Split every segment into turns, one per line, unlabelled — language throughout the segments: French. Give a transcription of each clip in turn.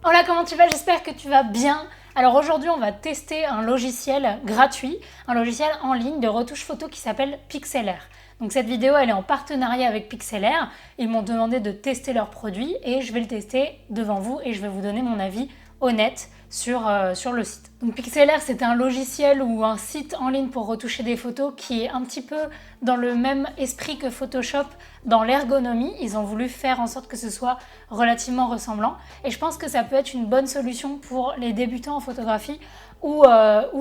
Hola, comment tu vas? J'espère que tu vas bien. Alors aujourd'hui, on va tester un logiciel gratuit, un logiciel en ligne de retouche photo qui s'appelle Pixlr. Donc cette vidéo, elle est en partenariat avec Pixlr. Ils m'ont demandé de tester leurs produits et je vais le tester devant vous et je vais vous donner mon avis honnête sur le site. Donc Pixlr, c'est un logiciel ou un site en ligne pour retoucher des photos qui est un petit peu dans le même esprit que Photoshop dans l'ergonomie. Ils ont voulu faire en sorte que ce soit relativement ressemblant et je pense que ça peut être une bonne solution pour les débutants en photographie ou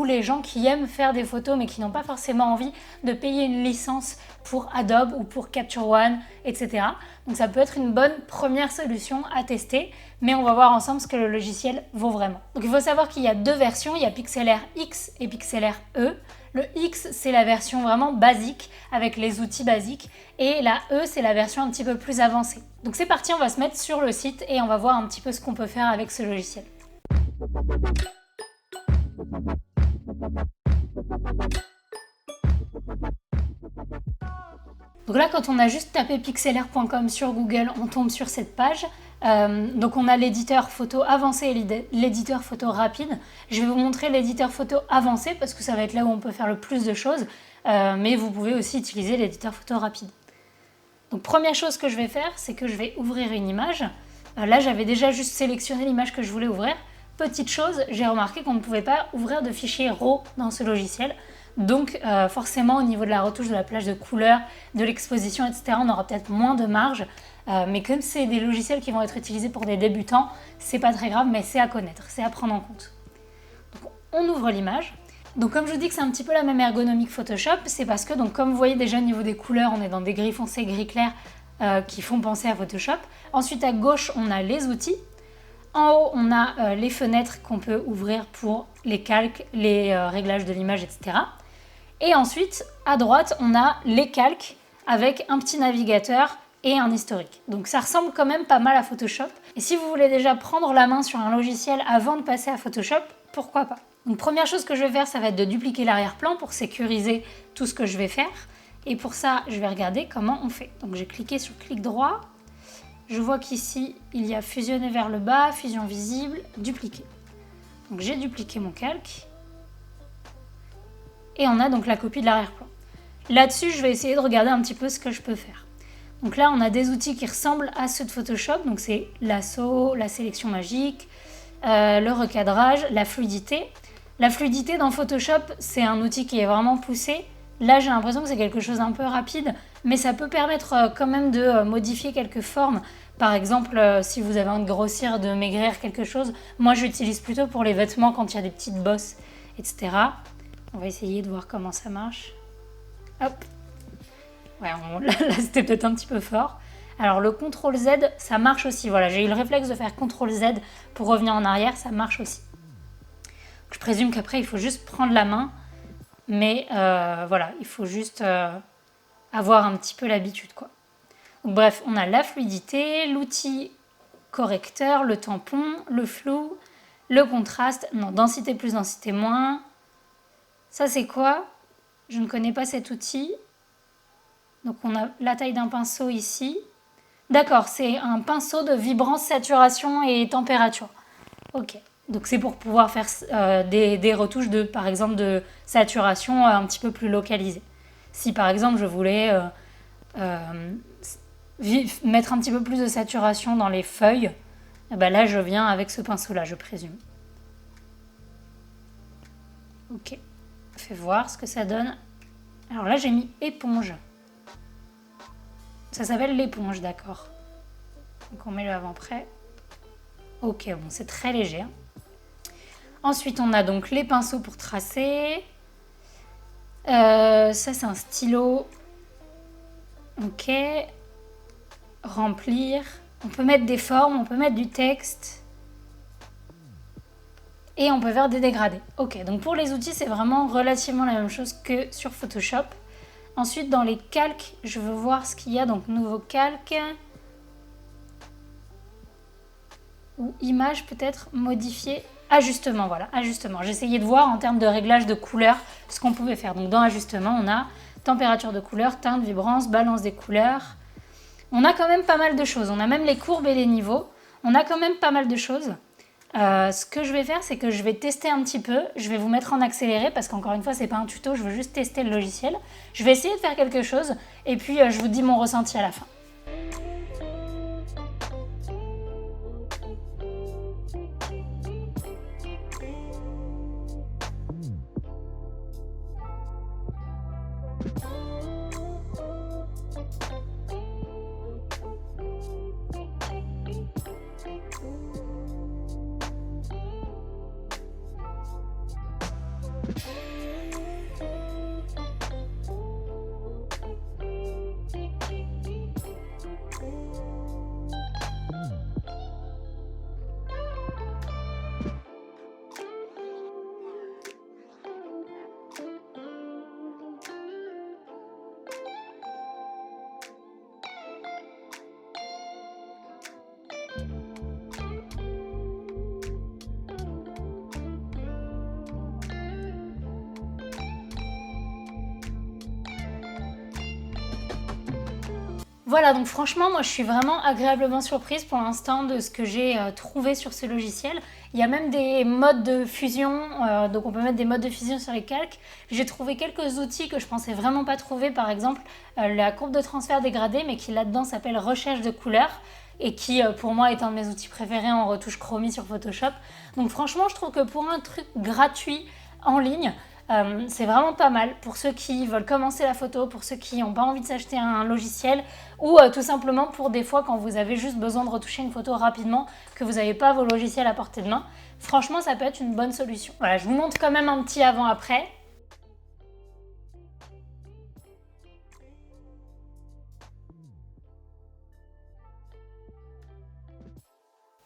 les gens qui aiment faire des photos mais qui n'ont pas forcément envie de payer une licence pour Adobe ou pour Capture One, etc. Donc ça peut être une bonne première solution à tester, mais on va voir ensemble ce que le logiciel vaut vraiment. Donc il faut savoir qu'il y a deux versions, il y a Pixlr X et Pixlr E. Le X, c'est la version vraiment basique, avec les outils basiques, et la E, c'est la version un petit peu plus avancée. Donc c'est parti, on va se mettre sur le site et on va voir un petit peu ce qu'on peut faire avec ce logiciel. Donc là, quand on a juste tapé pixlr.com sur Google, on tombe sur cette page. Donc on a l'éditeur photo avancé et l'éditeur photo rapide. Je vais vous montrer l'éditeur photo avancé parce que ça va être là où on peut faire le plus de choses. Mais vous pouvez aussi utiliser l'éditeur photo rapide. Donc première chose que je vais faire, c'est que je vais ouvrir une image. Là, j'avais déjà juste sélectionné l'image que je voulais ouvrir. Petite chose, j'ai remarqué qu'on ne pouvait pas ouvrir de fichier RAW dans ce logiciel. Donc forcément au niveau de la retouche, de la plage de couleurs, de l'exposition, etc., on aura peut-être moins de marge. Mais comme c'est des logiciels qui vont être utilisés pour des débutants, c'est pas très grave, mais c'est à connaître, c'est à prendre en compte. Donc on ouvre l'image. Donc comme je vous dis que c'est un petit peu la même ergonomie que Photoshop, c'est parce que, donc, comme vous voyez déjà au niveau des couleurs, on est dans des gris foncé, gris clair qui font penser à Photoshop. Ensuite à gauche, on a les outils. En haut, on a les fenêtres qu'on peut ouvrir pour les calques, les réglages de l'image, etc. Et ensuite, à droite, on a les calques avec un petit navigateur et un historique. Donc ça ressemble quand même pas mal à Photoshop. Et si vous voulez déjà prendre la main sur un logiciel avant de passer à Photoshop, pourquoi pas? Donc première chose que je vais faire, ça va être de dupliquer l'arrière-plan pour sécuriser tout ce que je vais faire. Et pour ça, je vais regarder comment on fait. Donc j'ai cliqué sur clic droit. Je vois qu'ici, il y a fusionner vers le bas, fusion visible, dupliquer. Donc j'ai dupliqué mon calque. Et on a donc la copie de l'arrière-plan. Là-dessus, je vais essayer de regarder un petit peu ce que je peux faire. Donc là, on a des outils qui ressemblent à ceux de Photoshop. Donc c'est lasso, la sélection magique, le recadrage, la fluidité. La fluidité dans Photoshop, c'est un outil qui est vraiment poussé. Là, j'ai l'impression que c'est quelque chose d'un peu rapide, mais ça peut permettre quand même de modifier quelques formes. Par exemple, si vous avez envie de grossir, de maigrir quelque chose, moi j'utilise plutôt pour les vêtements quand il y a des petites bosses, etc. On va essayer de voir comment ça marche. Hop. Ouais, là c'était peut-être un petit peu fort. Alors le CTRL Z, ça marche aussi. Voilà, j'ai eu le réflexe de faire CTRL Z pour revenir en arrière, ça marche aussi. Je présume qu'après, il faut juste prendre la main. Mais voilà, il faut juste avoir un petit peu l'habitude, quoi. Donc, bref, on a la fluidité, l'outil correcteur, le tampon, le flou, le contraste, non, densité plus, densité moins. Ça, c'est quoi? Je ne connais pas cet outil. Donc, on a la taille d'un pinceau ici. D'accord, c'est un pinceau de vibrance, saturation et température. Ok. Donc c'est pour pouvoir faire des retouches de, par exemple, de saturation un petit peu plus localisées. Si par exemple je voulais mettre un petit peu plus de saturation dans les feuilles, eh ben là je viens avec ce pinceau-là, je présume. Ok, fais voir ce que ça donne. Alors là j'ai mis éponge. Ça s'appelle l'éponge, d'accord. Donc on met le avant-près. Ok, bon, c'est très léger. Hein. Ensuite, on a donc les pinceaux pour tracer. Ça, c'est un stylo. Ok. Remplir. On peut mettre des formes, on peut mettre du texte. Et on peut faire des dégradés. Ok, donc pour les outils, c'est vraiment relativement la même chose que sur Photoshop. Ensuite, dans les calques, je veux voir ce qu'il y a. Donc, nouveau calque. Ou image peut-être modifier. Ajustement, voilà, ajustement. J'essayais de voir en termes de réglage de couleurs ce qu'on pouvait faire. Donc dans ajustement, on a température de couleur, teinte, vibrance, balance des couleurs. On a quand même pas mal de choses. On a même les courbes et les niveaux. On a quand même pas mal de choses. Ce que je vais faire, c'est que je vais tester un petit peu. Je vais vous mettre en accéléré parce qu'encore une fois, c'est pas un tuto, je veux juste tester le logiciel. Je vais essayer de faire quelque chose et puis je vous dis mon ressenti à la fin. Voilà, donc franchement, moi je suis vraiment agréablement surprise pour l'instant de ce que j'ai trouvé sur ce logiciel. Il y a même des modes de fusion, donc on peut mettre des modes de fusion sur les calques. J'ai trouvé quelques outils que je pensais vraiment pas trouver, par exemple la courbe de transfert dégradée, mais qui là-dedans s'appelle recherche de couleurs et qui pour moi est un de mes outils préférés en retouche chromie sur Photoshop. Donc franchement, je trouve que pour un truc gratuit en ligne, c'est vraiment pas mal pour ceux qui veulent commencer la photo, pour ceux qui n'ont pas envie de s'acheter un logiciel ou tout simplement pour des fois quand vous avez juste besoin de retoucher une photo rapidement, que vous n'avez pas vos logiciels à portée de main. Franchement, ça peut être une bonne solution. Voilà, je vous montre quand même un petit avant-après.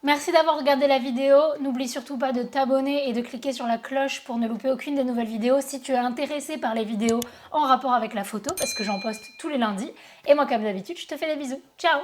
Merci d'avoir regardé la vidéo, n'oublie surtout pas de t'abonner et de cliquer sur la cloche pour ne louper aucune des nouvelles vidéos si tu es intéressé par les vidéos en rapport avec la photo parce que j'en poste tous les lundis. Et moi comme d'habitude, je te fais des bisous. Ciao!